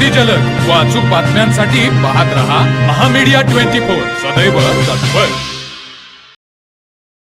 अति जलद व अचूक बातम्यांसाठी पाहत रहा महामीडिया 24 सदैव तत्पर।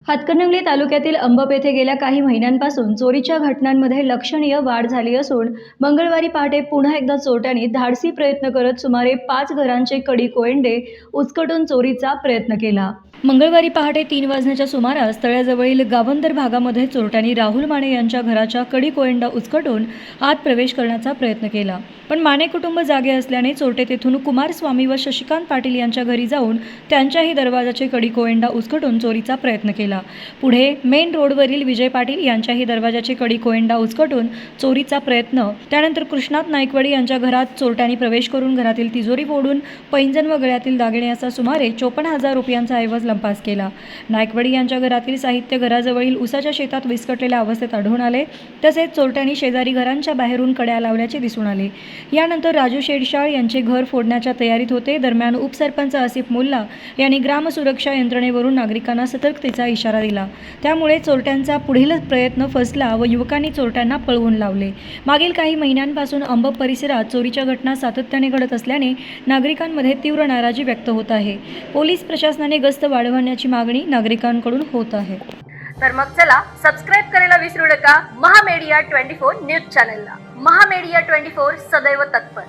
हातकणंगले तालुक्यातील अंबप येथे गेल्या काही महिन्यांपासून चोरीच्या घटनांमध्ये लक्षणीय वाढ झाली असून मंगळवारी पहाटे पुन्हा एकदा चोरट्यांनी धाडसी प्रयत्न करत सुमारे 5 घरांचे कडी कोयंडे उचकटून चोरीचा प्रयत्न केला। मंगळवारी पहाटे 3 वाजण्याच्या सुमारास तळ्याजवळील गावंदर भागामध्ये चोरट्यांनी राहुल माने यांच्या घराच्या कडी कोयंडा उचकटून आत प्रवेश करण्याचा प्रयत्न केला, पण माने कुटुंब जागे असल्याने चोरटे तेथून कुमारस्वामी व शशिकांत पाटील यांच्या घरी जाऊन त्यांच्याही दरवाजाचे कडी कोयंडा उचकटून चोरीचा प्रयत्न केला। पुढे मेन रोडवरील विजय पाटील यांच्याही दरवाजाचे कडी कोयंडा उचकटून चोरीचा प्रयत्न। त्यानंतर कृष्णात नाईकवाडी यांच्या घरात चोरट्यांनी प्रवेश करून घरातील तिजोरी फोडून पैंजण व गळ्यातील दागिने असा सुमारे 54,000 रुपयांचा ऐवज लंपास केला। नाईकवाडी यांच्या घरातील साहित्य घराजवळील उसाच्या शेतात विस्कटलेल्या अवस्थेत आढळून आले, तसेच चोरट्यांनी शेजारी घरांच्या बाहेरून कड्या लावल्याचे दिसून आले। यानंतर राजू शेडशाळ यांचे घर फोडण्याच्या तयारीत होते। दरम्यान उपसरपंच आसिफ मुल्ला यांनी ग्राम सुरक्षा यंत्रणेवरून नागरिकांना सतर्कतेचा इशारा दिला, त्यामुळे चोरट्यांचा पुढील प्रयत्न फसला व युवकांनी चोरट्यांना पळवून लावले। मागील काही महिन्यांपासून अंबप परिसरात चोरीच्या घटना सातत्याने घडत असल्याने नागरिकांमध्ये तीव्र नाराजी व्यक्त होत आहे। पोलीस प्रशासनाने गस्त वाढवण्याची मागणी नागरिकांकडून होत आहे। तर मग चला सबस्क्राइब करायला विसरू नका महामीडिया 24 न्यूज चॅनलला। महामीडिया 24 सदैव तत्पर।